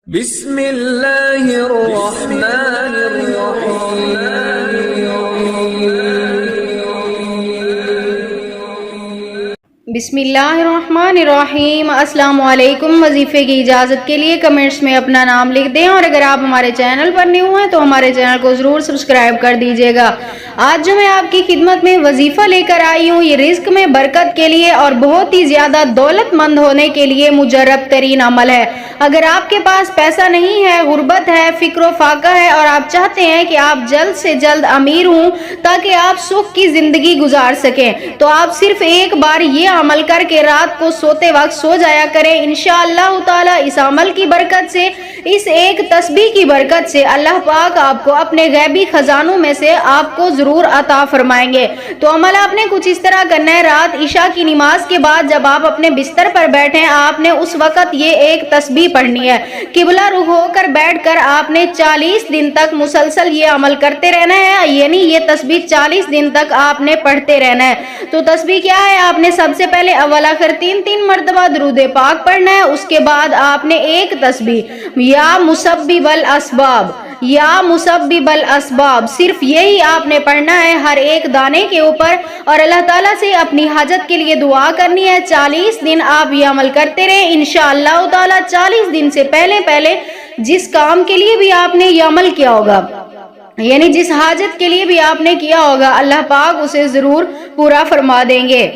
بسم اللہ الرحمن الرحیم۔ بسم اللہ الرحمن الرحیم۔ السلام علیکم۔ وظیفے کی اجازت کے لیے کمنٹس میں اپنا نام لکھ دیں، اور اگر آپ ہمارے چینل پر نیو ہیں تو ہمارے چینل کو ضرور سبسکرائب کر دیجیے گا۔ آج جو میں آپ کی خدمت میں وظیفہ لے کر آئی ہوں، یہ رزق میں برکت کے لیے اور بہت ہی زیادہ دولت مند ہونے کے لیے مجرب ترین عمل ہے۔ اگر آپ کے پاس پیسہ نہیں ہے، غربت ہے، فکر و فاقہ ہے، اور آپ چاہتے ہیں کہ آپ جلد سے جلد امیر ہوں تاکہ آپ سکھ کی زندگی گزار سکیں، تو آپ صرف ایک بار یہ عمل کر کے رات کو سوتے وقت سو جایا کریں۔ انشاءاللہ تعالی اس عمل کی برکت سے، اس ایک تسبیح کی برکت سے اللہ پاک آپ کو اپنے غیبی خزانوں میں سے آپ کو ضرور عطا فرمائیں گے۔ تو عمل آپ نے کچھ اس طرح کرنا ہے۔ رات عشاء کی نماز کے بعد جب آپ اپنے بستر پر بیٹھیں، آپ نے اس وقت یہ ایک تسبیح پڑھنی ہے۔ قبلہ رخ ہو کر بیٹھ کر آپ نے 40 دن تک مسلسل یہ عمل کرتے رہنا ہے، یعنی یہ تسبیح 40 دن تک آپ نے پڑھتے رہنا ہے۔ تو تسبیح کیا ہے؟ آپ نے سب سے پہلے اول آخر 3 مرتبہ درود پاک پڑھنا ہے۔ اس کے بعد آپ نے ایک تسبیح یا مسبب الاسباب، یا مسبب الاسباب، صرف یہی آپ نے پڑھنا ہے ہر ایک دانے کے اوپر، اور اللہ تعالیٰ سے اپنی حاجت کے لیے دعا کرنی ہے۔ 40 دن آپ یہ عمل کرتے رہیں۔ انشاءاللہ تعالیٰ 40 دن سے پہلے جس کام کے لیے بھی آپ نے یہ عمل کیا ہوگا، یعنی جس حاجت کے لیے بھی آپ نے کیا ہوگا، اللہ پاک اسے ضرور پورا فرما دیں گے۔